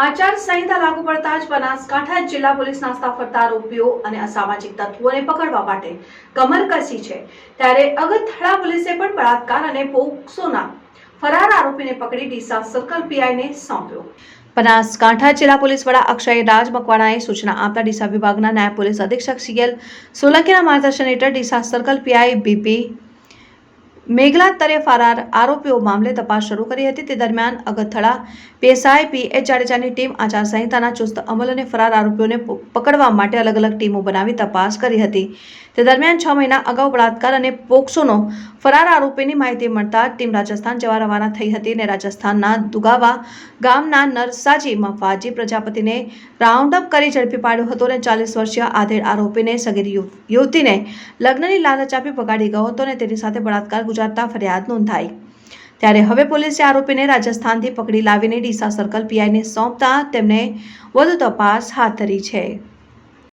આચારસંહિતા લાગુ પડતા જ બનાસકાંઠા જિલ્લા પોલીસ નાસ્તા ફરતા આરોપીઓ અને અસામાજિક તત્વોને પકડવા માટે કમર કસી છે। ત્યારે અગથળા પોલીસે પણ બળાત્કાર અને પોક્સોના ફરાર આરોપીને પકડી ડીસા સર્કલ પીઆઈને સોંપ્યો। બનાસકાંઠા જિલ્લા પોલીસ વડા અક્ષય રાજ મકવાણાએ સૂચના આપતા ડીસા વિભાગના નાયબ પોલીસ અધિક્ષક સીએલ સોલંકીના માર્ગદર્શન હેઠળ ડીસા સર્કલ પીઆઈ બીપી મેઘલાતરે ફરાર આરોપીઓ મામલે તપાસ શરૂ કરી હતી। તે દરમિયાન અગથળા પીએસઆઈ પીએચ જાડેજાની ટીમ આચારસંહિતાના ચુસ્ત અમલ અને ફરાર આરોપીઓને પકડવા માટે અલગ અલગ ટીમો બનાવી તપાસ કરી હતી। તે દરમિયાન 6 મહિના અગાઉ બળાત્કાર અને પોક્સોનો ફરાર આરોપીની માહિતી મળતા ટીમ રાજસ્થાન જવા રવાના થઈ હતી અને રાજસ્થાનના દુગાવા ગામના નરસાજી મફાજી પ્રજાપતિને રાઉન્ડ અપ કરી ઝડપી પાડ્યો હતો અને 40 વર્ષીય આધેડ આરોપીને સગીર યુવતીને લગ્નની લાલચ આપી ભગાડી ગયો હતો અને તેની સાથે બળાત્કાર ગુજારતા ફરિયાદ નોંધાઈ। ત્યારે હવે પોલીસે આરોપીને રાજસ્થાનથી પકડી લાવીને ડીસા સર્કલ પીઆઈને સોંપતા તેમને વધુ તપાસ હાથ ધરી છે।